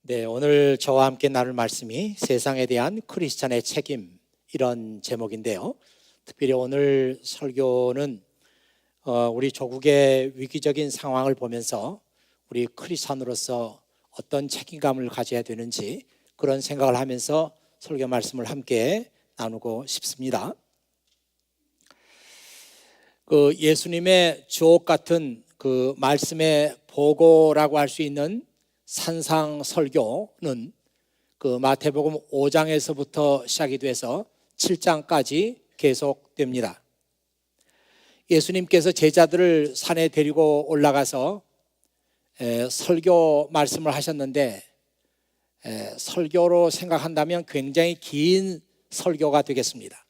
네, 오늘 저와 함께 나눌 말씀이 세상에 대한 크리스찬의 책임, 이런 제목인데요. 특별히 오늘 설교는 우리 조국의 위기적인 상황을 보면서 우리 크리스찬으로서 어떤 책임감을 가져야 되는지 그런 생각을 하면서 설교 말씀을 함께 나누고 싶습니다. 그 예수님의 주옥 같은 그 말씀의 보고라고 할 수 있는 산상 설교는 그 마태복음 5장에서부터 시작이 돼서 7장까지 계속됩니다. 예수님께서 제자들을 산에 데리고 올라가서 설교 말씀을 하셨는데, 설교로 생각한다면 굉장히 긴 설교가 되겠습니다.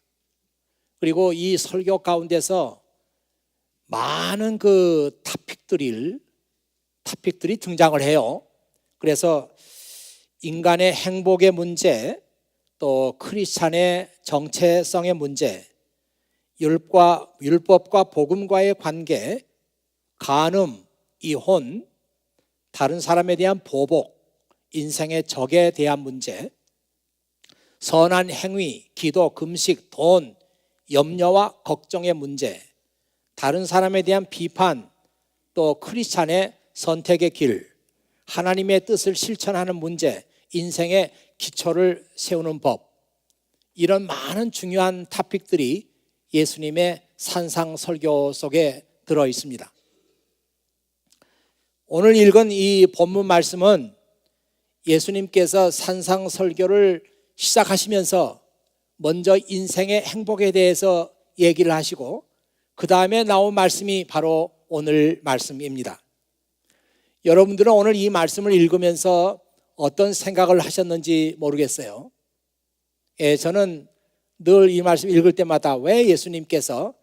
그리고 이 설교 가운데서 많은 그 토픽들이 등장을 해요. 그래서 인간의 행복의 문제, 또 크리스찬의 정체성의 문제, 율법과 복음과의 관계, 간음, 이혼, 다른 사람에 대한 보복, 인생의 적에 대한 문제, 선한 행위, 기도, 금식, 돈, 염려와 걱정의 문제, 다른 사람에 대한 비판, 또 크리스찬의 선택의 길, 하나님의 뜻을 실천하는 문제, 인생의 기초를 세우는 법, 이런 많은 중요한 토픽들이 예수님의 산상 설교 속에 들어 있습니다. 오늘 읽은 이 본문 말씀은 예수님께서 산상 설교를 시작하시면서 먼저 인생의 행복에 대해서 얘기를 하시고 그 다음에 나온 말씀이 바로 오늘 말씀입니다. 여러분들은 오늘 이 말씀을 읽으면서 어떤 생각을 하셨는지 모르겠어요. 저는 늘 이 말씀 읽을 때마다 왜 예수님께서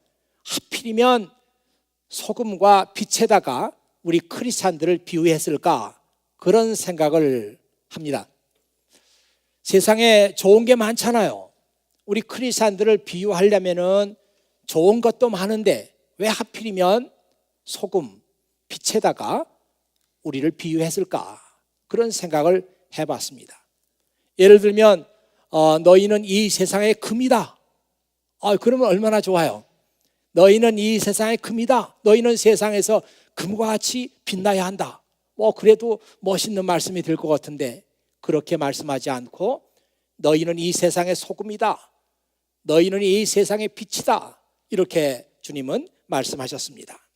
하필이면 소금과 빛에다가 우리 크리스찬들을 비유했을까, 그런 생각을 합니다. 세상에 좋은 게 많잖아요. 우리 크리스찬들을 비유하려면은 좋은 것도 많은데 왜 하필이면 소금, 빛에다가 우리를 비유했을까, 그런 생각을 해봤습니다. 예를 들면 너희는 이 세상의 금이다. 그러면 얼마나 좋아요. 너희는 이 세상의 금이다. 너희는 세상에서 금과 같이 빛나야 한다. 그래도 멋있는 말씀이 될 것 같은데 그렇게 말씀하지 않고 너희는 이 세상의 소금이다. 너희는 이 세상의 빛이다. 이렇게 주님은 말씀하셨습니다.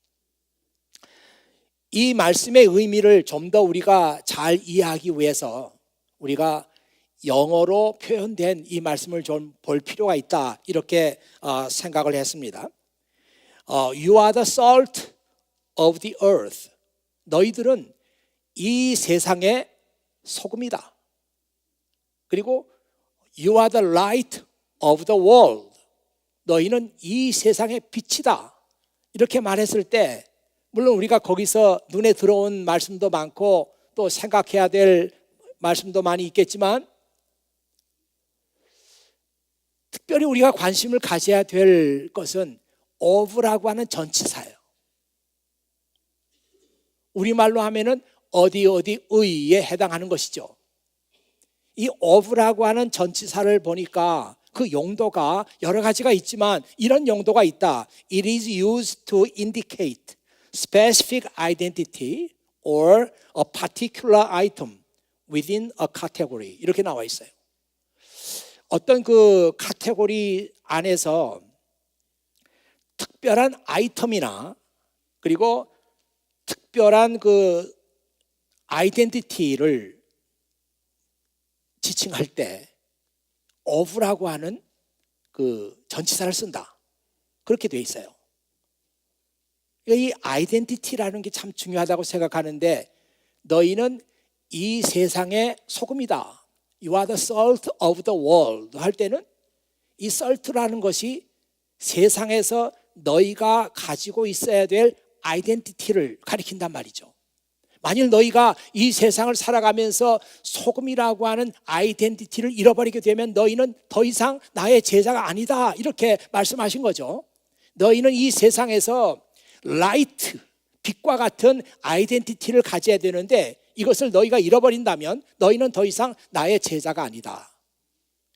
이 말씀의 의미를 좀 더 우리가 잘 이해하기 위해서 우리가 영어로 표현된 이 말씀을 좀 볼 필요가 있다, 이렇게 생각을 했습니다. You are the salt of the earth. 너희들은 이 세상의 소금이다. 그리고 You are the light of the world. 너희는 이 세상의 빛이다. 이렇게 말했을 때 물론 우리가 거기서 눈에 들어온 말씀도 많고 또 생각해야 될 말씀도 많이 있겠지만, 특별히 우리가 관심을 가져야 될 것은 of라고 하는 전치사예요. 우리말로 하면은 어디의에 해당하는 것이죠. 이 of라고 하는 전치사를 보니까 그 용도가 여러 가지가 있지만 이런 용도가 있다. It is used to indicate specific identity or a particular item within a category, 이렇게 나와 있어요. 어떤 그 카테고리 안에서 특별한 아이템이나 그리고 특별한 그 아이덴티티를 지칭할 때 of라고 하는 그 전치사를 쓴다, 그렇게 돼 있어요. 이 아이덴티티라는 게 참 중요하다고 생각하는데, 너희는 이 세상의 소금이다. You are the salt of the world 할 때는 이 salt라는 것이 세상에서 너희가 가지고 있어야 될 아이덴티티를 가리킨단 말이죠. 만일 너희가 이 세상을 살아가면서 소금이라고 하는 아이덴티티를 잃어버리게 되면 너희는 더 이상 나의 제자가 아니다, 이렇게 말씀하신 거죠. 너희는 이 세상에서 라이트, 빛과 같은 아이덴티티를 가져야 되는데 이것을 너희가 잃어버린다면 너희는 더 이상 나의 제자가 아니다.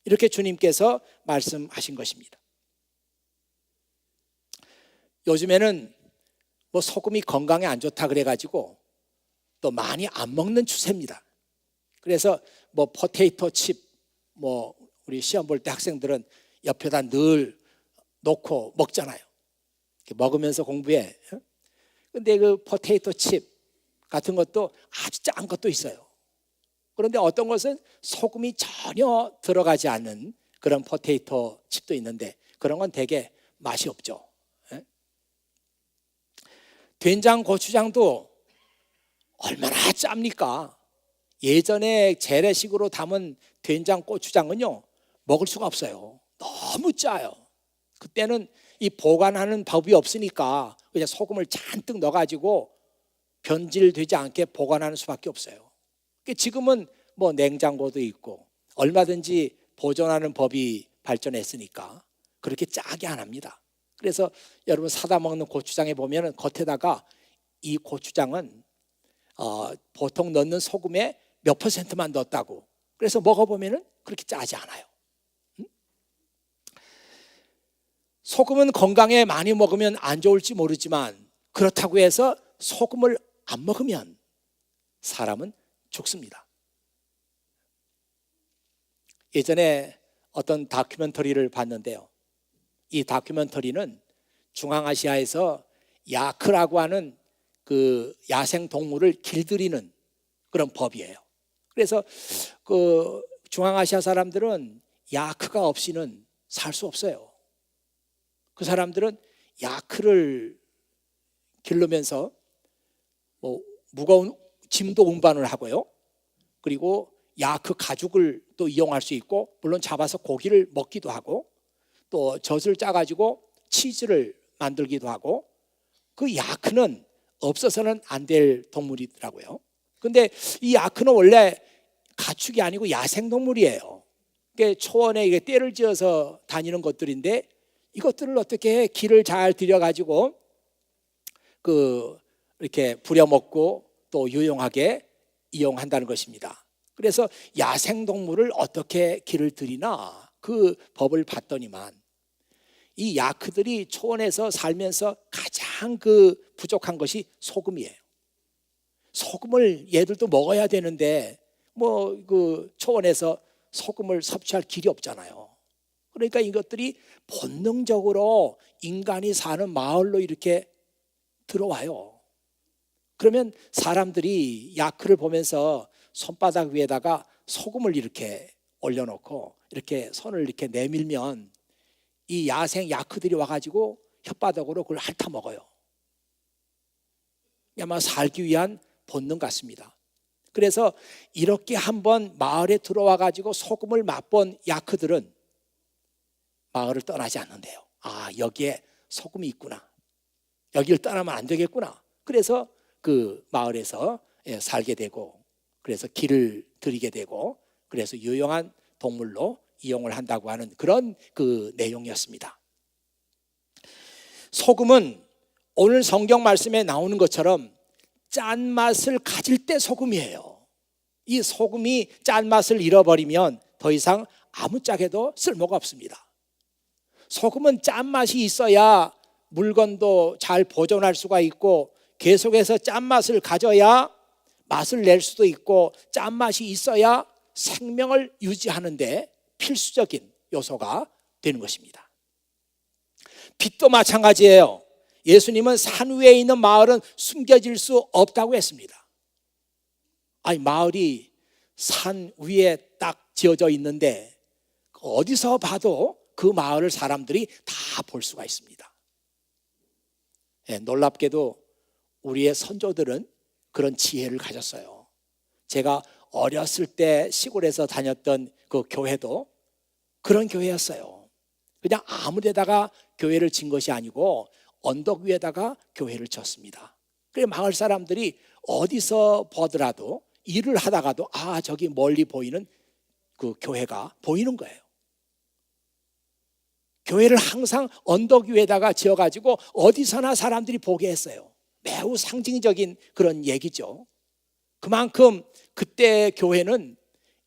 이렇게 주님께서 말씀하신 것입니다. 요즘에는 뭐 소금이 건강에 안 좋다 그래가지고 또 많이 안 먹는 추세입니다. 그래서 뭐 포테이토 칩, 뭐 우리 시험 볼 때 학생들은 옆에다 늘 놓고 먹잖아요. 먹으면서 공부해. 근데 그 포테이토 칩 같은 것도 아주 짠 것도 있어요. 그런데 어떤 것은 소금이 전혀 들어가지 않는 그런 포테이토 칩도 있는데 그런 건 되게 맛이 없죠. 된장, 고추장도 얼마나 짭니까? 예전에 재래식으로 담은 된장, 고추장은요 먹을 수가 없어요. 너무 짜요. 그때는 이 보관하는 법이 없으니까 그냥 소금을 잔뜩 넣어가지고 변질되지 않게 보관하는 수밖에 없어요. 지금은 뭐 냉장고도 있고 얼마든지 보존하는 법이 발전했으니까 그렇게 짜게 안 합니다. 그래서 여러분 사다 먹는 고추장에 보면은 겉에다가 이 고추장은 보통 넣는 소금의 몇 %만 넣었다고. 그래서 먹어보면은 그렇게 짜지 않아요. 소금은 건강에 많이 먹으면 안 좋을지 모르지만 그렇다고 해서 소금을 안 먹으면 사람은 죽습니다. 예전에 어떤 다큐멘터리를 봤는데요. 이 다큐멘터리는 중앙아시아에서 야크라고 하는 그 야생 동물을 길들이는 그런 법이에요. 그래서 그 중앙아시아 사람들은 야크가 없이는 살 수 없어요. 그 사람들은 야크를 기르면서 뭐 무거운 짐도 운반을 하고요. 그리고 야크 가죽을 또 이용할 수 있고 물론 잡아서 고기를 먹기도 하고 또 젖을 짜가지고 치즈를 만들기도 하고 그 야크는 없어서는 안 될 동물이더라고요. 근데 이 야크는 원래 가축이 아니고 야생동물이에요. 초원에 이게 떼를 지어서 다니는 것들인데 이것들을 어떻게 길을 잘 들여가지고 이렇게 부려먹고 또 유용하게 이용한다는 것입니다. 그래서 야생동물을 어떻게 길을 들이나 그 법을 봤더니만 이 야크들이 초원에서 살면서 가장 부족한 것이 소금이에요. 소금을 얘들도 먹어야 되는데 뭐 초원에서 소금을 섭취할 길이 없잖아요. 그러니까 이것들이 본능적으로 인간이 사는 마을로 이렇게 들어와요. 그러면 사람들이 야크를 보면서 손바닥 위에다가 소금을 이렇게 올려놓고 이렇게 손을 이렇게 내밀면 이 야생 야크들이 와가지고 혓바닥으로 그걸 핥아 먹어요. 아마 살기 위한 본능 같습니다. 그래서 이렇게 한번 마을에 들어와가지고 소금을 맛본 야크들은 마을을 떠나지 않는데요. 아, 여기에 소금이 있구나. 여기를 떠나면 안 되겠구나. 그래서 그 마을에서 살게 되고 그래서 길을 들이게 되고 그래서 유용한 동물로 이용을 한다고 하는 그런 내용이었습니다. 소금은 오늘 성경 말씀에 나오는 것처럼 짠맛을 가질 때 소금이에요. 이 소금이 짠맛을 잃어버리면 더 이상 아무짝에도 쓸모가 없습니다. 소금은 짠맛이 있어야 물건도 잘 보존할 수가 있고 계속해서 짠맛을 가져야 맛을 낼 수도 있고 짠맛이 있어야 생명을 유지하는데 필수적인 요소가 되는 것입니다. 빛도 마찬가지예요. 예수님은 산 위에 있는 마을은 숨겨질 수 없다고 했습니다. 아니 마을이 산 위에 딱 지어져 있는데 어디서 봐도 그 마을을 사람들이 다 볼 수가 있습니다. 놀랍게도 우리의 선조들은 그런 지혜를 가졌어요. 제가 어렸을 때 시골에서 다녔던 그 교회도 그런 교회였어요. 그냥 아무 데다가 교회를 진 것이 아니고 언덕 위에다가 교회를 쳤습니다. 그래서 마을 사람들이 어디서 보더라도 일을 하다가도 아 저기 멀리 보이는 그 교회가 보이는 거예요. 교회를 항상 언덕 위에다가 지어가지고 어디서나 사람들이 보게 했어요. 매우 상징적인 그런 얘기죠. 그만큼 그때 교회는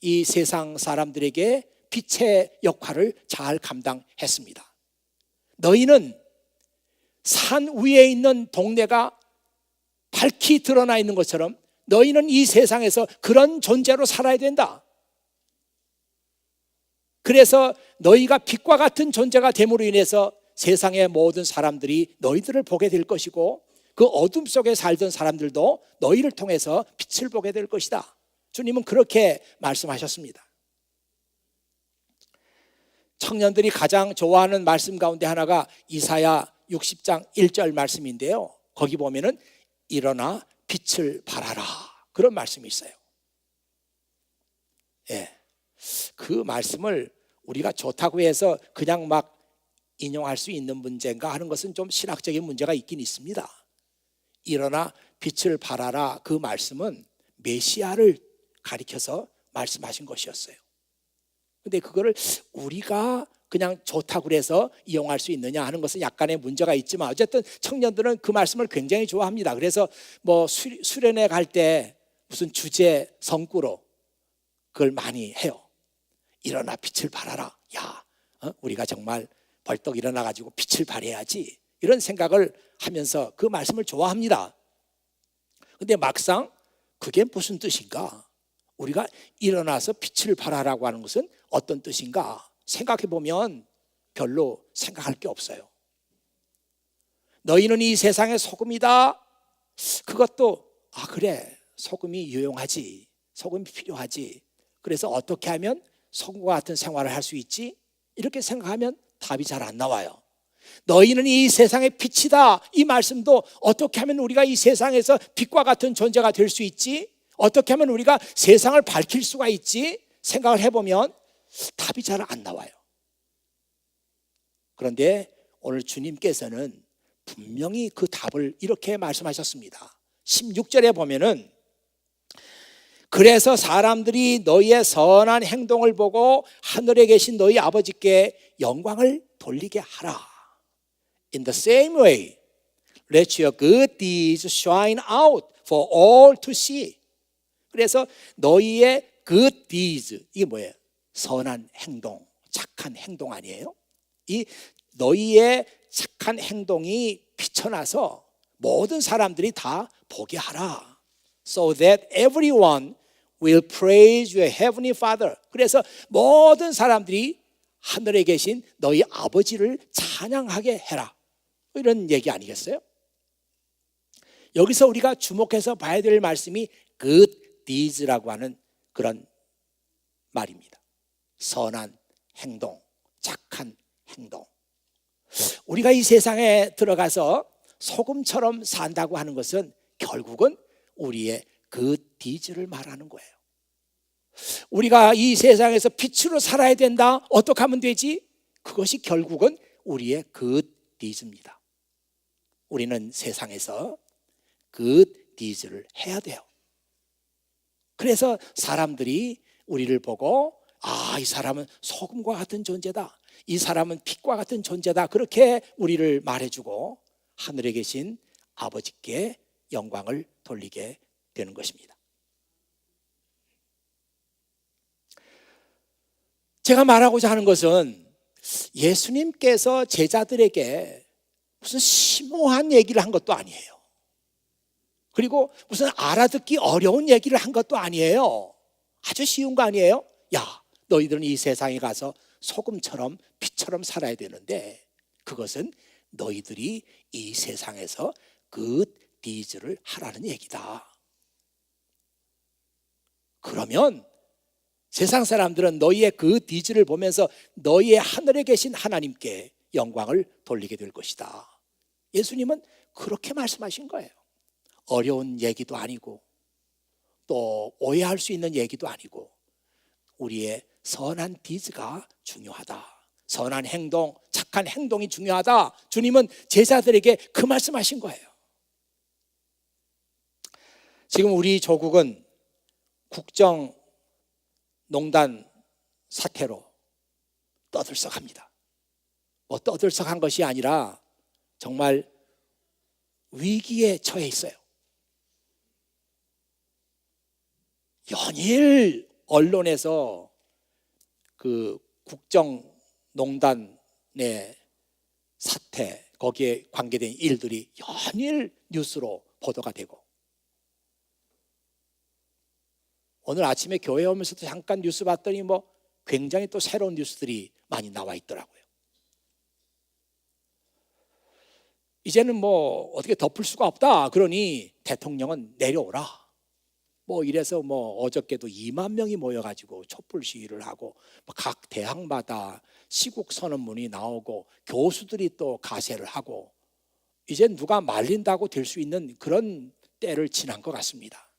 이 세상 사람들에게 빛의 역할을 잘 감당했습니다. 너희는 산 위에 있는 동네가 밝히 드러나 있는 것처럼 너희는 이 세상에서 그런 존재로 살아야 된다. 그래서 너희가 빛과 같은 존재가 됨으로 인해서 세상의 모든 사람들이 너희들을 보게 될 것이고 그 어둠 속에 살던 사람들도 너희를 통해서 빛을 보게 될 것이다. 주님은 그렇게 말씀하셨습니다. 청년들이 가장 좋아하는 말씀 가운데 하나가 이사야 60장 1절 말씀인데요. 거기 보면은 일어나 빛을 발하라, 그런 말씀이 있어요. 예, 그 말씀을 우리가 좋다고 해서 그냥 막 인용할 수 있는 문제인가 하는 것은 좀 신학적인 문제가 있긴 있습니다. 일어나 빛을 발하라, 그 말씀은 메시아를 가리켜서 말씀하신 것이었어요. 근데 그거를 우리가 그냥 좋다고 해서 이용할 수 있느냐 하는 것은 약간의 문제가 있지만 어쨌든 청년들은 그 말씀을 굉장히 좋아합니다. 그래서 뭐 수련회 갈 때 무슨 주제 성구로 그걸 많이 해요. 일어나 빛을 발하라. 야, 우리가 정말 벌떡 일어나 가지고 빛을 발해야지, 이런 생각을 하면서 그 말씀을 좋아합니다. 근데 막상 그게 무슨 뜻인가? 우리가 일어나서 빛을 발하라고 하는 것은 어떤 뜻인가? 생각해 보면 별로 생각할 게 없어요. 너희는 이 세상의 소금이다. 그것도 그래, 소금이 유용하지, 소금이 필요하지. 그래서 어떻게 하면 소금과 같은 생활을 할 수 있지? 이렇게 생각하면 답이 잘 안 나와요. 너희는 이 세상의 빛이다. 이 말씀도 어떻게 하면 우리가 이 세상에서 빛과 같은 존재가 될 수 있지? 어떻게 하면 우리가 세상을 밝힐 수가 있지? 생각을 해보면 답이 잘 안 나와요. 그런데 오늘 주님께서는 분명히 그 답을 이렇게 말씀하셨습니다. 16절에 보면은 그래서 사람들이 너희의 선한 행동을 보고 하늘에 계신 너희 아버지께 영광을 돌리게 하라. In the same way, let your good deeds shine out for all to see. 그래서 너희의 good deeds, 이게 뭐예요? 선한 행동, 착한 행동 아니에요? 이 너희의 착한 행동이 비춰나서 모든 사람들이 다 보게 하라. So that everyone will praise your heavenly Father. 그래서 모든 사람들이 하늘에 계신 너희 아버지를 찬양하게 해라. 이런 얘기 아니겠어요? 여기서 우리가 주목해서 봐야 될 말씀이 good deeds라고 하는 그런 말입니다. 선한 행동, 착한 행동. 우리가 이 세상에 들어가서 소금처럼 산다고 하는 것은 결국은 우리의 good deeds를 말하는 거예요. 우리가 이 세상에서 빛으로 살아야 된다. 어떻게 하면 되지? 그것이 결국은 우리의 good deeds입니다. 우리는 세상에서 good deeds를 해야 돼요. 그래서 사람들이 우리를 보고 이 사람은 소금과 같은 존재다, 이 사람은 빛과 같은 존재다, 그렇게 우리를 말해주고 하늘에 계신 아버지께 영광을 돌리게 되는 것입니다. 제가 말하고자 하는 것은 예수님께서 제자들에게 무슨 심오한 얘기를 한 것도 아니에요. 그리고 무슨 알아듣기 어려운 얘기를 한 것도 아니에요. 아주 쉬운 거 아니에요? 야, 너희들은 이 세상에 가서 소금처럼 빛처럼 살아야 되는데 그것은 너희들이 이 세상에서 good deeds를 하라는 얘기다. 그러면 세상 사람들은 너희의 good deeds를 보면서 너희의 하늘에 계신 하나님께 영광을 돌리게 될 것이다. 예수님은 그렇게 말씀하신 거예요. 어려운 얘기도 아니고 또 오해할 수 있는 얘기도 아니고 우리의 선한 디즈가 중요하다. 선한 행동, 착한 행동이 중요하다. 주님은 제자들에게 그 말씀하신 거예요. 지금 우리 조국은 국정농단 사태로 떠들썩합니다. 뭐 떠들썩한 것이 아니라 정말 위기에 처해 있어요. 연일 언론에서 그 국정농단의 사태, 거기에 관계된 일들이 연일 뉴스로 보도가 되고, 오늘 아침에 교회 오면서도 잠깐 뉴스 봤더니 뭐 굉장히 또 새로운 뉴스들이 많이 나와 있더라고요. 이제는 뭐 어떻게 덮을 수가 없다. 그러니 대통령은 내려오라. 뭐 이래서 뭐 어저께도 2만 명이 모여가지고 촛불 시위를 하고, 각 대학마다 시국 선언문이 나오고 교수들이 또 가세를 하고, 이제 누가 말린다고 될 수 있는 그런 때를 지난 것 같습니다.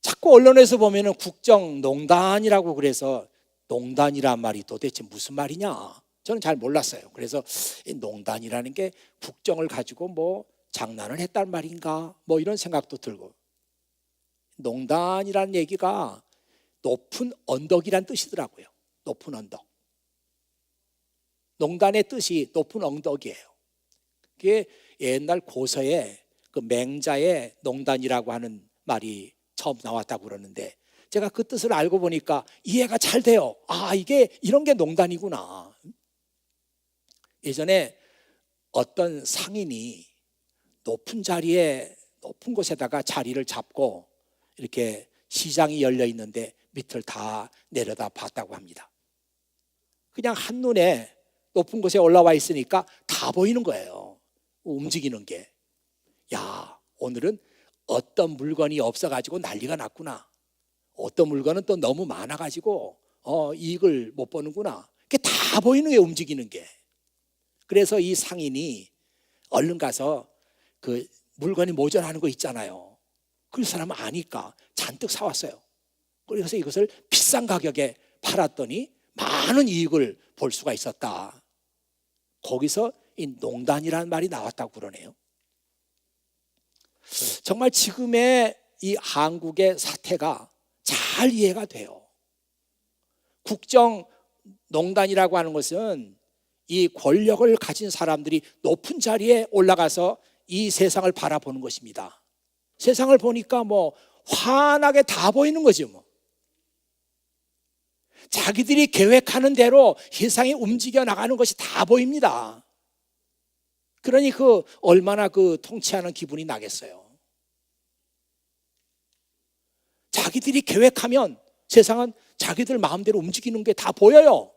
자꾸 언론에서 보면은 국정농단이라고, 그래서 농단이란 말이 도대체 무슨 말이냐, 저는 잘 몰랐어요. 그래서 이 농단이라는 게 국정을 가지고 뭐 장난을 했단 말인가, 뭐 이런 생각도 들고, 농단이라는 얘기가 높은 언덕이란 뜻이더라고요. 높은 언덕. 농단의 뜻이 높은 언덕이에요. 그게 옛날 고서에 그 맹자의 농단이라고 하는 말이 처음 나왔다고 그러는데, 제가 그 뜻을 알고 보니까 이해가 잘 돼요. 아, 이게 이런 게 농단이구나. 예전에 어떤 상인이 높은 자리에, 높은 곳에다가 자리를 잡고 이렇게 시장이 열려 있는데 밑을 다 내려다 봤다고 합니다. 그냥 한눈에 높은 곳에 올라와 있으니까 다 보이는 거예요. 움직이는 게. 야, 오늘은 어떤 물건이 없어가지고 난리가 났구나. 어떤 물건은 또 너무 많아가지고 이익을 못 보는구나. 그게 다 보이는 게, 움직이는 게. 그래서 이 상인이 얼른 가서 그 물건이 모자라는 거 있잖아요. 그 사람은 아니까 잔뜩 사왔어요. 그래서 이것을 비싼 가격에 팔았더니 많은 이익을 볼 수가 있었다. 거기서 이 농단이라는 말이 나왔다고 그러네요. 정말 지금의 이 한국의 사태가 잘 이해가 돼요. 국정농단이라고 하는 것은 이 권력을 가진 사람들이 높은 자리에 올라가서 이 세상을 바라보는 것입니다. 세상을 보니까 뭐 환하게 다 보이는 거죠. 뭐 자기들이 계획하는 대로 세상이 움직여 나가는 것이 다 보입니다. 그러니 그 얼마나 그 통치하는 기분이 나겠어요. 자기들이 계획하면 세상은 자기들 마음대로 움직이는 게 다 보여요.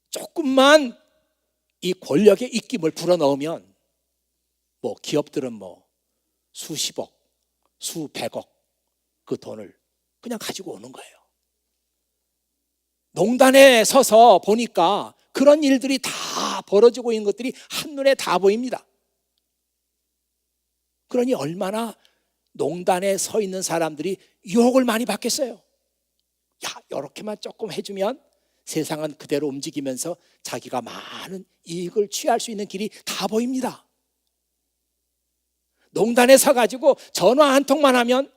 조금만 이 권력의 입김을 불어넣으면 뭐 기업들은 뭐 수십억, 수백억 그 돈을 그냥 가지고 오는 거예요. 농단에 서서 보니까 그런 일들이 다 벌어지고 있는 것들이 한눈에 다 보입니다. 그러니 얼마나 농단에 서 있는 사람들이 유혹을 많이 받겠어요. 야, 이렇게만 조금 해주면 세상은 그대로 움직이면서 자기가 많은 이익을 취할 수 있는 길이 다 보입니다. 농단에 서가지고 전화 한 통만 하면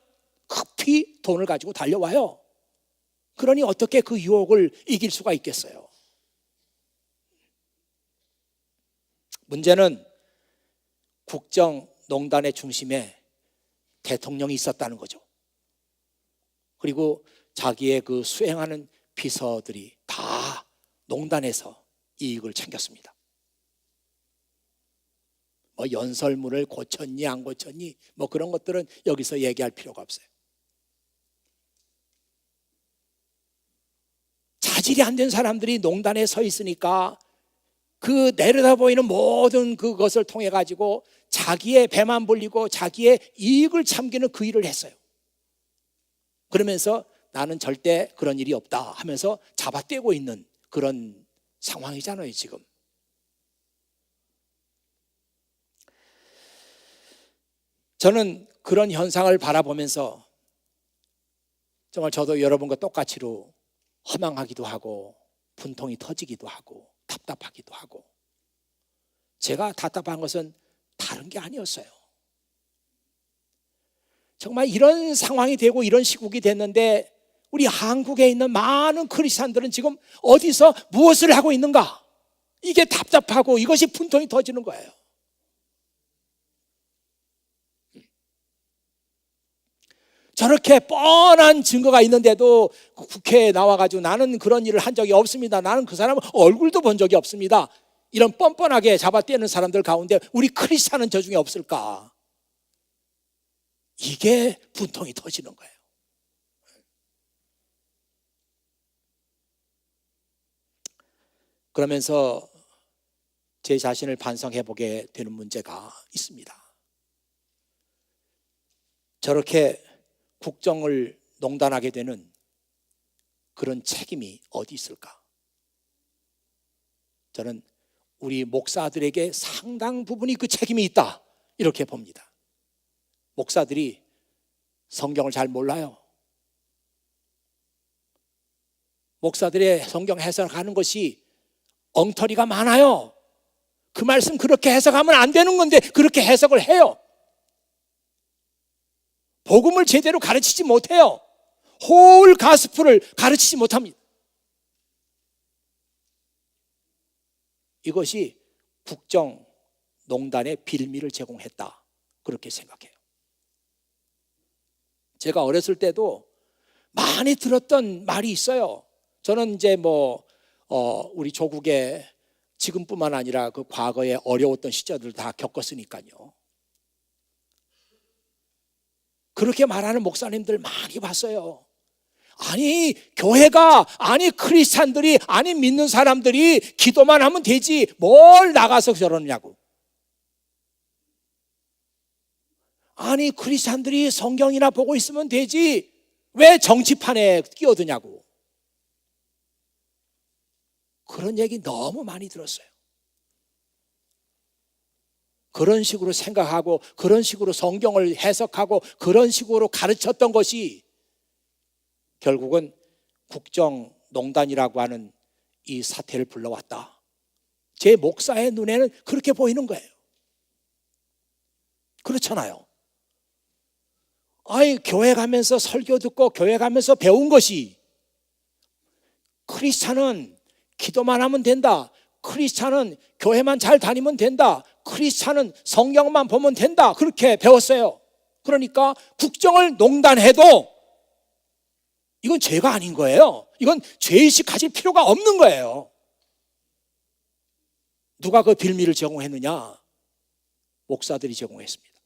급히 돈을 가지고 달려와요. 그러니 어떻게 그 유혹을 이길 수가 있겠어요? 문제는 국정농단의 중심에 대통령이 있었다는 거죠. 그리고 자기의 그 수행하는 비서들이 다 농단에서 이익을 챙겼습니다. 뭐 연설문을 고쳤니 안 고쳤니 뭐 그런 것들은 여기서 얘기할 필요가 없어요. 자질이 안 된 사람들이 농단에 서 있으니까 그 내려다 보이는 모든 그것을 통해 가지고 자기의 배만 불리고 자기의 이익을 참기는 그 일을 했어요. 그러면서 나는 절대 그런 일이 없다 하면서 잡아떼고 있는 그런 상황이잖아요, 지금. 저는 그런 현상을 바라보면서 정말 저도 여러분과 똑같이로 허망하기도 하고 분통이 터지기도 하고 답답하기도 하고, 제가 답답한 것은 다른 게 아니었어요. 정말 이런 상황이 되고 이런 시국이 됐는데 우리 한국에 있는 많은 크리스찬들은 지금 어디서 무엇을 하고 있는가? 이게 답답하고 이것이 분통이 터지는 거예요. 저렇게 뻔한 증거가 있는데도 국회에 나와가지고 나는 그런 일을 한 적이 없습니다. 나는 그 사람 얼굴도 본 적이 없습니다. 이런 뻔뻔하게 잡아떼는 사람들 가운데 우리 크리스찬은 저 중에 없을까? 이게 분통이 터지는 거예요. 그러면서 제 자신을 반성해 보게 되는 문제가 있습니다. 저렇게 국정을 농단하게 되는 그런 책임이 어디 있을까? 저는 우리 목사들에게 상당 부분이 그 책임이 있다, 이렇게 봅니다. 목사들이 성경을 잘 몰라요. 목사들의 성경 해석하는 것이 엉터리가 많아요. 그 말씀 그렇게 해석하면 안 되는 건데 그렇게 해석을 해요. 복음을 제대로 가르치지 못해요. 홀 가스프를 가르치지 못합니다. 이것이 국정농단의 빌미를 제공했다, 그렇게 생각해요. 제가 어렸을 때도 많이 들었던 말이 있어요. 저는 이제 우리 조국에 지금뿐만 아니라 그 과거에 어려웠던 시절들 다 겪었으니까요. 그렇게 말하는 목사님들 많이 봤어요. 아니 교회가, 아니 크리스찬들이, 아니 믿는 사람들이 기도만 하면 되지 뭘 나가서 저러냐고. 아니 크리스찬들이 성경이나 보고 있으면 되지 왜 정치판에 끼어드냐고. 그런 얘기 너무 많이 들었어요. 그런 식으로 생각하고 그런 식으로 성경을 해석하고 그런 식으로 가르쳤던 것이 결국은 국정농단이라고 하는 이 사태를 불러왔다. 제 목사의 눈에는 그렇게 보이는 거예요. 그렇잖아요. 아니 교회 가면서 설교 듣고 교회 가면서 배운 것이 크리스찬은 기도만 하면 된다, 크리스찬은 교회만 잘 다니면 된다, 크리스찬은 성경만 보면 된다, 그렇게 배웠어요. 그러니까 국정을 농단해도 이건 죄가 아닌 거예요. 이건 죄의식 가질 필요가 없는 거예요. 누가 그 빌미를 제공했느냐? 목사들이 제공했습니다.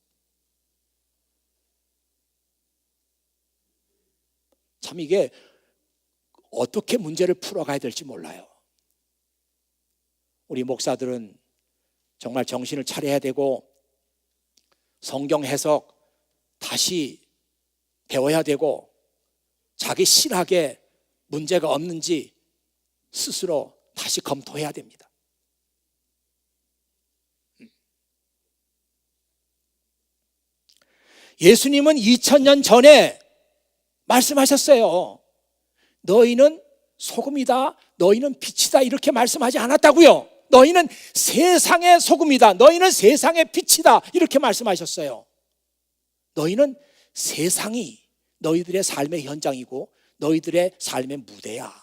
참 이게 어떻게 문제를 풀어가야 될지 몰라요. 우리 목사들은 정말 정신을 차려야 되고 성경 해석 다시 배워야 되고 자기 신학에 문제가 없는지 스스로 다시 검토해야 됩니다. 예수님은 2000년 전에 말씀하셨어요. 너희는 소금이다, 너희는 빛이다, 이렇게 말씀하지 않았다고요. 너희는 세상의 소금이다, 너희는 세상의 빛이다, 이렇게 말씀하셨어요. 너희는 세상이 너희들의 삶의 현장이고 너희들의 삶의 무대야.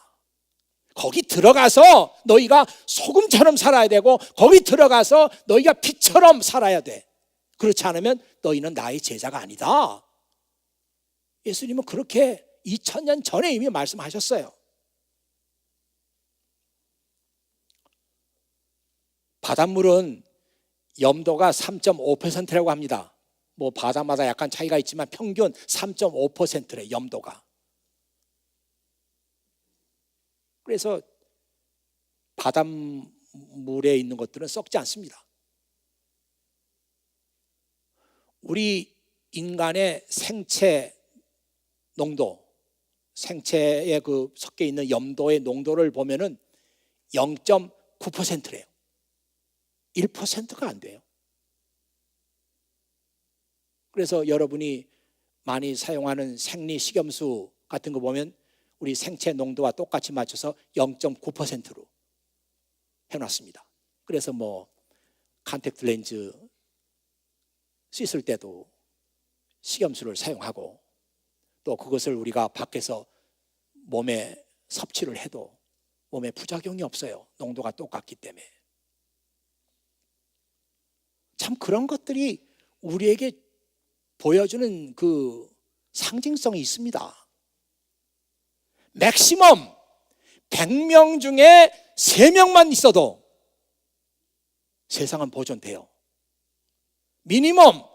거기 들어가서 너희가 소금처럼 살아야 되고 거기 들어가서 너희가 빛처럼 살아야 돼. 그렇지 않으면 너희는 나의 제자가 아니다. 예수님은 그렇게 2000년 전에 이미 말씀하셨어요. 바닷물은 염도가 3.5%라고 합니다. 바다마다 약간 차이가 있지만 평균 3.5%래, 염도가. 그래서 바닷물에 있는 것들은 썩지 않습니다. 우리 인간의 생체 농도, 생체에 그 섞여 있는 염도의 농도를 보면은 0.9%래요. 1%가 안 돼요. 그래서 여러분이 많이 사용하는 생리 식염수 같은 거 보면 우리 생체 농도와 똑같이 맞춰서 0.9%로 해놨습니다. 그래서 컨택트 렌즈 씻을 때도 식염수를 사용하고 또 그것을 우리가 밖에서 몸에 섭취를 해도 몸에 부작용이 없어요. 농도가 똑같기 때문에. 참 그런 것들이 우리에게 보여주는 그 상징성이 있습니다. 맥시멈 100명 중에 3명만 있어도 세상은 보존돼요. 미니멈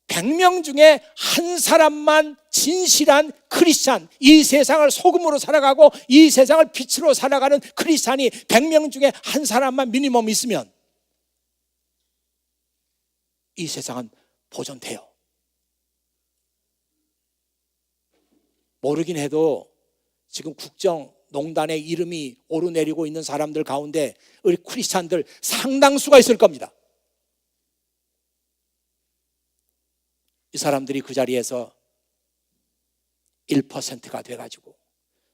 100명 중에 한 사람만 진실한 크리스찬, 이 세상을 소금으로 살아가고 이 세상을 빛으로 살아가는 크리스찬이 100명 중에 한 사람만 미니멈 있으면 이 세상은 보존돼요. 모르긴 해도 지금 국정농단의 이름이 오르내리고 있는 사람들 가운데 우리 크리스찬들 상당수가 있을 겁니다. 이 사람들이 그 자리에서 1%가 돼가지고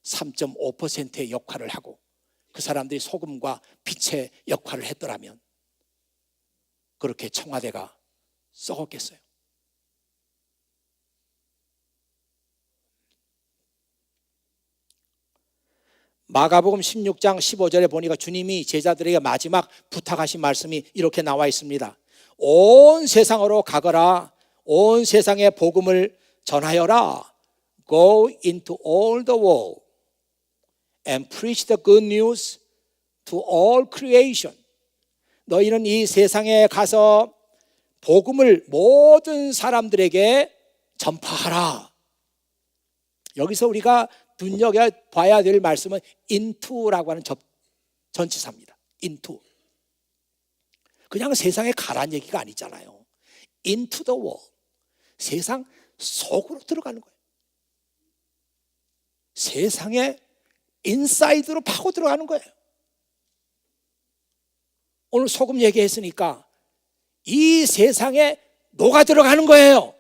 3.5%의 역할을 하고 그 사람들이 소금과 빛의 역할을 했더라면 그렇게 청와대가 썩었겠어요? 마가복음 16장 15절에 보니까 주님이 제자들에게 마지막 부탁하신 말씀이 이렇게 나와 있습니다. 온 세상으로 가거라. 온 세상에 복음을 전하여라. Go into all the world and preach the good news to all creation. 너희는 이 세상에 가서 복음을 모든 사람들에게 전파하라. 여기서 우리가 눈여겨봐야 될 말씀은 into라고 하는 전치사입니다. into. 그냥 세상에 가란 얘기가 아니잖아요. into the world. 세상 속으로 들어가는 거예요. 세상에 인사이드로 파고 들어가는 거예요. 오늘 소금 얘기했으니까 이 세상에 녹아 들어가는 거예요.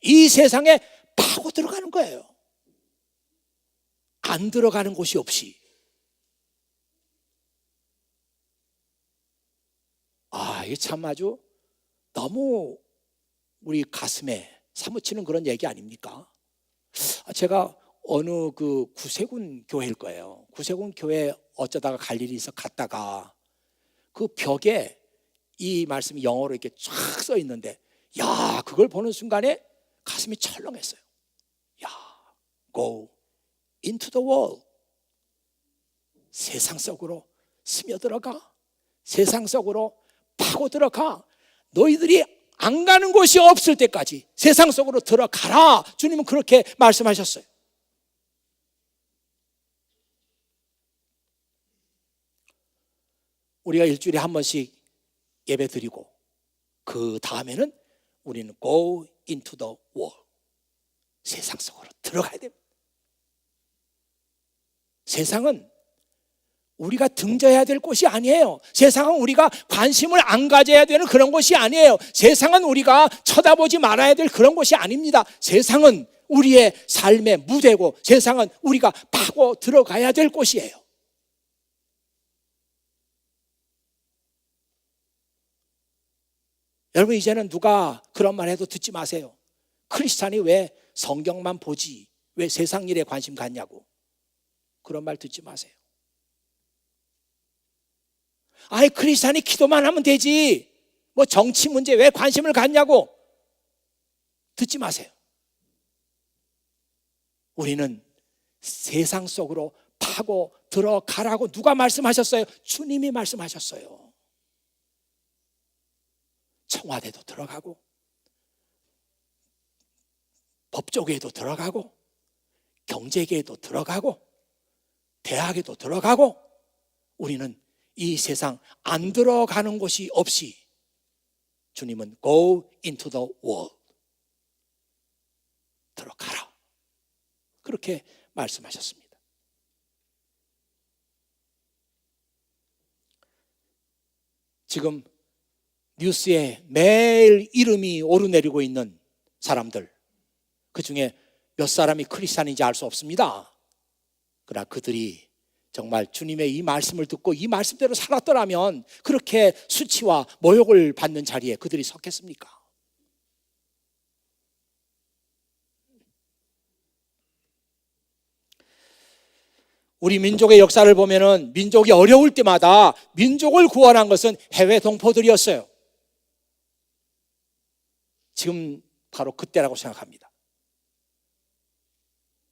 이 세상에 파고 들어가는 거예요. 안 들어가는 곳이 없이. 이게 참 아주 너무 우리 가슴에 사무치는 그런 얘기 아닙니까? 제가 어느 그 구세군 교회일 거예요. 구세군 교회 어쩌다가 갈 일이 있어 갔다가 그 벽에 이 말씀이 영어로 이렇게 쫙 써 있는데, 야, 그걸 보는 순간에 가슴이 철렁했어요. 야, go into the world. 세상 속으로 스며들어가. 세상 속으로 파고 들어가. 너희들이 안 가는 곳이 없을 때까지 세상 속으로 들어가라. 주님은 그렇게 말씀하셨어요. 우리가 일주일에 한 번씩 예배 드리고 그 다음에는 우리는 go into the world. 세상 속으로 들어가야 됩니다. 세상은 우리가 등져야 될 곳이 아니에요. 세상은 우리가 관심을 안 가져야 되는 그런 곳이 아니에요. 세상은 우리가 쳐다보지 말아야 될 그런 곳이 아닙니다. 세상은 우리의 삶의 무대고 세상은 우리가 파고 들어가야 될 곳이에요. 여러분, 이제는 누가 그런 말 해도 듣지 마세요. 크리스찬이 왜 성경만 보지 왜 세상 일에 관심 갖냐고. 그런 말 듣지 마세요. 아이, 크리스찬이 기도만 하면 되지 뭐 정치 문제 왜 관심을 갖냐고. 듣지 마세요. 우리는 세상 속으로 파고 들어가라고 누가 말씀하셨어요? 주님이 말씀하셨어요. 청와대도 들어가고 법조계에도 들어가고 경제계에도 들어가고 대학에도 들어가고 우리는 이 세상 안 들어가는 곳이 없이 주님은 go into the world. 들어가라. 그렇게 말씀하셨습니다. 지금 뉴스에 매일 이름이 오르내리고 있는 사람들, 그 중에 몇 사람이 크리스찬인지 알 수 없습니다. 그러나 그들이 정말 주님의 이 말씀을 듣고 이 말씀대로 살았더라면 그렇게 수치와 모욕을 받는 자리에 그들이 섰겠습니까? 우리 민족의 역사를 보면은 민족이 어려울 때마다 민족을 구원한 것은 해외 동포들이었어요. 지금 바로 그때라고 생각합니다.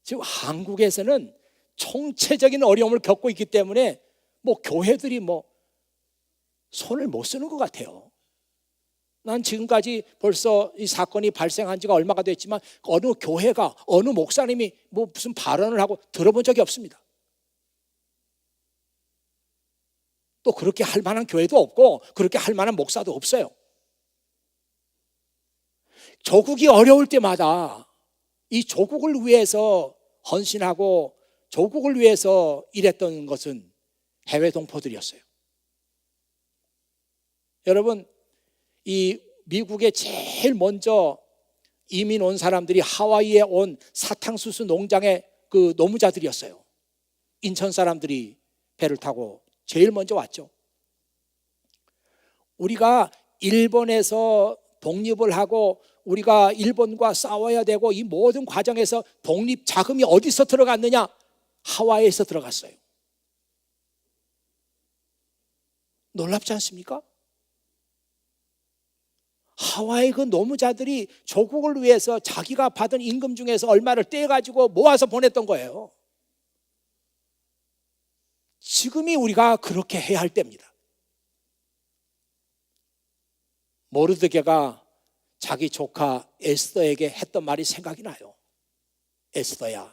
지금 한국에서는 총체적인 어려움을 겪고 있기 때문에 교회들이 손을 못 쓰는 것 같아요. 난 지금까지 벌써 이 사건이 발생한 지가 얼마가 됐지만 어느 교회가 어느 목사님이 무슨 발언을 하고 들어본 적이 없습니다. 또 그렇게 할 만한 교회도 없고 그렇게 할 만한 목사도 없어요. 조국이 어려울 때마다 이 조국을 위해서 헌신하고 조국을 위해서 일했던 것은 해외 동포들이었어요. 여러분, 이 미국에 제일 먼저 이민 온 사람들이 하와이에 온 사탕수수 농장의 그 노무자들이었어요. 인천 사람들이 배를 타고 제일 먼저 왔죠. 우리가 일본에서 독립을 하고 우리가 일본과 싸워야 되고 이 모든 과정에서 독립 자금이 어디서 들어갔느냐? 하와이에서 들어갔어요. 놀랍지 않습니까? 하와이 그 노무자들이 조국을 위해서 자기가 받은 임금 중에서 얼마를 떼가지고 모아서 보냈던 거예요. 지금이 우리가 그렇게 해야 할 때입니다. 모르드게가 자기 조카 에스더에게 했던 말이 생각이 나요. 에스더야,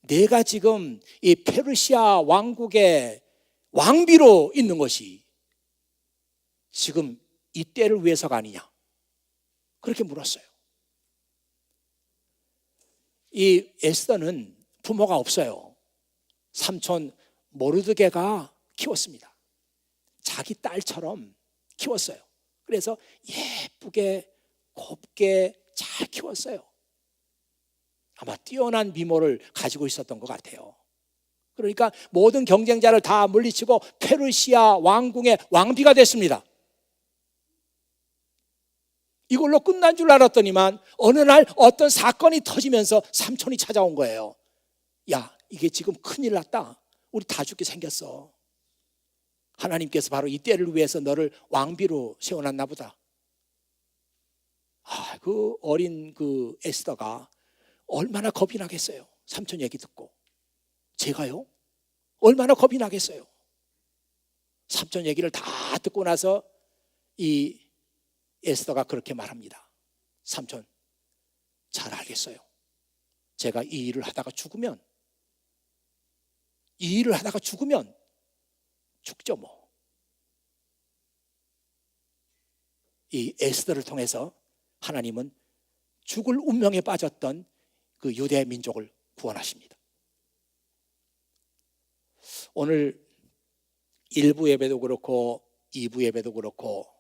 내가 지금 이 페르시아 왕국의 왕비로 있는 것이 지금 이 때를 위해서가 아니냐, 그렇게 물었어요. 이 에스더는 부모가 없어요. 삼촌 모르드게가 키웠습니다. 자기 딸처럼 키웠어요. 그래서 예쁘게 곱게 잘 키웠어요. 아마 뛰어난 미모를 가지고 있었던 것 같아요. 그러니까 모든 경쟁자를 다 물리치고 페르시아 왕궁의 왕비가 됐습니다. 이걸로 끝난 줄 알았더니만 어느 날 어떤 사건이 터지면서 삼촌이 찾아온 거예요. 야, 이게 지금 큰일 났다. 우리 다 죽게 생겼어. 하나님께서 바로 이 때를 위해서 너를 왕비로 세워놨나 보다. 그 어린 그 에스더가 얼마나 겁이 나겠어요. 삼촌 얘기 듣고. 제가요? 얼마나 겁이 나겠어요. 삼촌 얘기를 다 듣고 나서 이 에스더가 그렇게 말합니다. 삼촌, 잘 알겠어요. 제가 이 일을 하다가 죽으면 죽죠 뭐. 이 에스더를 통해서 하나님은 죽을 운명에 빠졌던 그 유대 민족을 구원하십니다. 오늘 1부 예배도 그렇고 2부 예배도 그렇고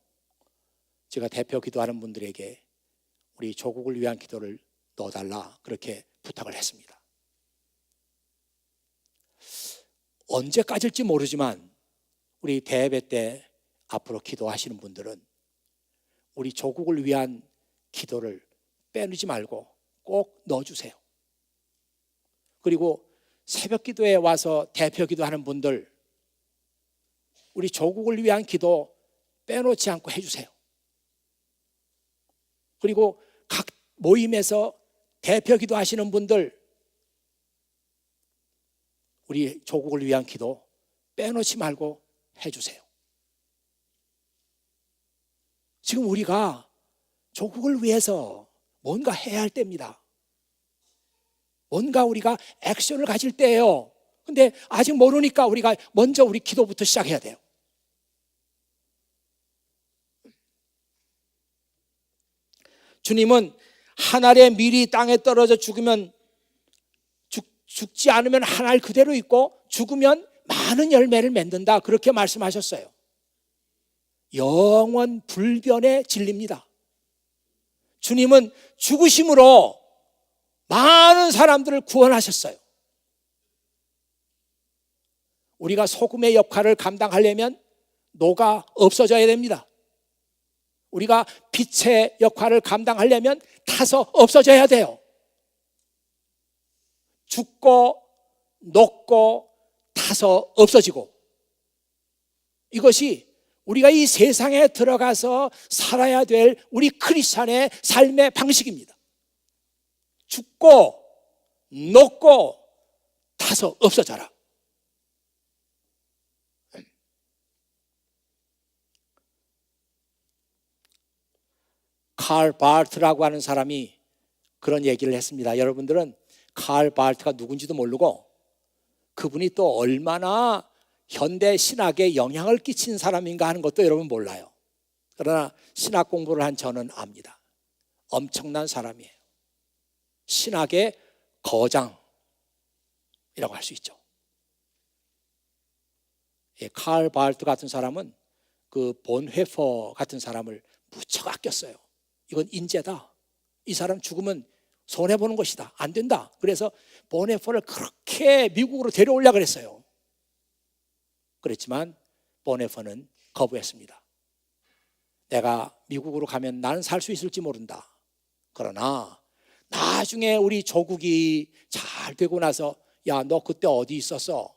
제가 대표 기도하는 분들에게 우리 조국을 위한 기도를 넣어달라 그렇게 부탁을 했습니다. 언제까지일지 모르지만 우리 대예배 때 앞으로 기도하시는 분들은 우리 조국을 위한 기도를 빼놓지 말고 꼭 넣어주세요. 그리고 새벽 기도에 와서 대표 기도하는 분들, 우리 조국을 위한 기도 빼놓지 않고 해주세요. 그리고 각 모임에서 대표 기도하시는 분들, 우리 조국을 위한 기도 빼놓지 말고 해주세요. 지금 우리가 조국을 위해서 뭔가 해야 할 때입니다. 뭔가 우리가 액션을 가질 때예요. 근데 아직 모르니까 우리가 먼저 우리 기도부터 시작해야 돼요. 주님은 한 알의 밀이 땅에 떨어져 죽지 않으면 한 알 그대로 있고 죽으면 많은 열매를 맺는다, 그렇게 말씀하셨어요. 영원 불변의 진리입니다. 주님은 죽으심으로 많은 사람들을 구원하셨어요. 우리가 소금의 역할을 감당하려면 노가 없어져야 됩니다. 우리가 빛의 역할을 감당하려면 타서 없어져야 돼요. 죽고 녹고 타서 없어지고, 이것이 우리가 이 세상에 들어가서 살아야 될 우리 크리스찬의 삶의 방식입니다. 죽고 녹고 타서 없어져라. 칼 바르트라고 하는 사람이 그런 얘기를 했습니다. 여러분들은 칼 바르트가 누군지도 모르고 그분이 또 얼마나 현대 신학에 영향을 끼친 사람인가 하는 것도 여러분 몰라요. 그러나 신학 공부를 한 저는 압니다. 엄청난 사람이에요. 신학의 거장이라고 할 수 있죠. 칼 바르트 같은 사람은 그 본헤퍼 같은 사람을 무척 아꼈어요. 이건 인재다. 이 사람 죽으면 손해보는 것이다. 안 된다. 그래서 본헤퍼를 그렇게 미국으로 데려오려고 그랬어요. 그랬지만 본헤퍼는 거부했습니다. 내가 미국으로 가면 나는 살 수 있을지 모른다. 그러나 나중에 우리 조국이 잘 되고 나서 야, 너 그때 어디 있었어?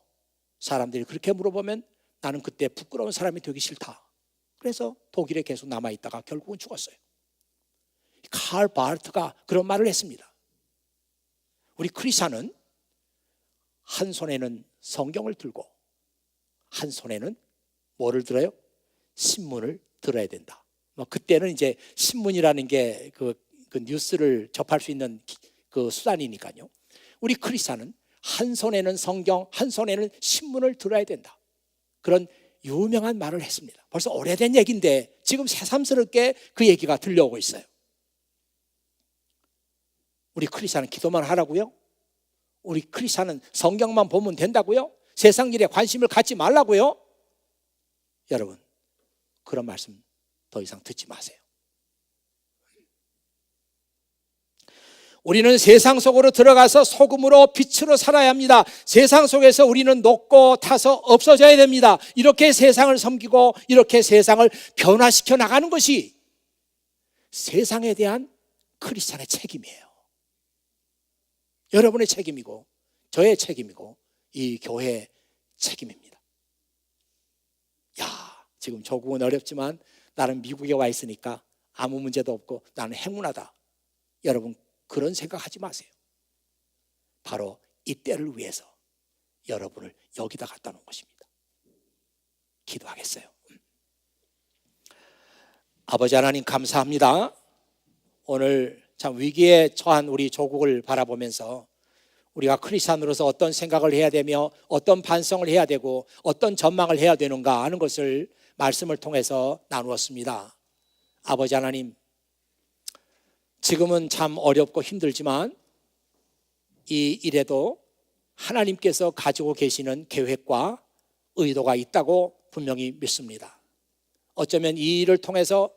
사람들이 그렇게 물어보면 나는 그때 부끄러운 사람이 되기 싫다. 그래서 독일에 계속 남아있다가 결국은 죽었어요. 칼 바르트가 그런 말을 했습니다. 우리 크리스찬은 한 손에는 성경을 들고 한 손에는 뭐를 들어요? 신문을 들어야 된다. 그때는 이제 신문이라는 게 그 뉴스를 접할 수 있는 그 수단이니까요. 우리 크리스찬은 한 손에는 성경, 한 손에는 신문을 들어야 된다. 그런 유명한 말을 했습니다. 벌써 오래된 얘기인데 지금 새삼스럽게 그 얘기가 들려오고 있어요. 우리 크리스찬은 기도만 하라고요? 우리 크리스찬은 성경만 보면 된다고요? 세상 일에 관심을 갖지 말라고요? 여러분, 그런 말씀 더 이상 듣지 마세요. 우리는 세상 속으로 들어가서 소금으로 빛으로 살아야 합니다. 세상 속에서 우리는 녹고 타서 없어져야 됩니다. 이렇게 세상을 섬기고 이렇게 세상을 변화시켜 나가는 것이 세상에 대한 크리스찬의 책임이에요. 여러분의 책임이고 저의 책임이고 이 교회의 책임입니다. 야, 지금 조국은 어렵지만 나는 미국에 와 있으니까 아무 문제도 없고 나는 행운하다. 여러분, 그런 생각하지 마세요. 바로 이 때를 위해서 여러분을 여기다 갖다 놓은 것입니다. 기도하겠어요. 아버지 하나님, 감사합니다. 오늘 참 위기에 처한 우리 조국을 바라보면서 우리가 크리스찬으로서 어떤 생각을 해야 되며 어떤 반성을 해야 되고 어떤 전망을 해야 되는가 하는 것을 말씀을 통해서 나누었습니다. 아버지 하나님, 지금은 참 어렵고 힘들지만 이 일에도 하나님께서 가지고 계시는 계획과 의도가 있다고 분명히 믿습니다. 어쩌면 이 일을 통해서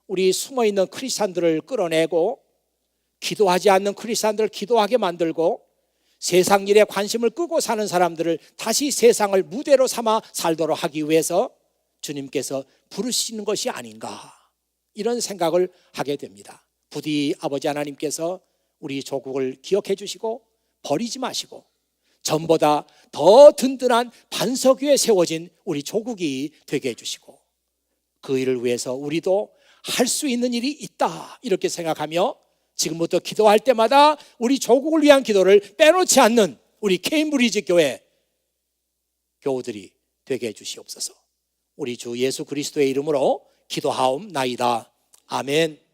우리 숨어있는 크리스찬들을 끌어내고 기도하지 않는 크리스찬들을 기도하게 만들고 세상 일에 관심을 끄고 사는 사람들을 다시 세상을 무대로 삼아 살도록 하기 위해서 주님께서 부르시는 것이 아닌가, 이런 생각을 하게 됩니다. 부디 아버지 하나님께서 우리 조국을 기억해 주시고 버리지 마시고 전보다 더 든든한 반석 위에 세워진 우리 조국이 되게 해주시고 그 일을 위해서 우리도 할 수 있는 일이 있다, 이렇게 생각하며 지금부터 기도할 때마다 우리 조국을 위한 기도를 빼놓지 않는 우리 케임브리지 교회 교우들이 되게 해주시옵소서. 우리 주 예수 그리스도의 이름으로 기도하옵나이다. 아멘.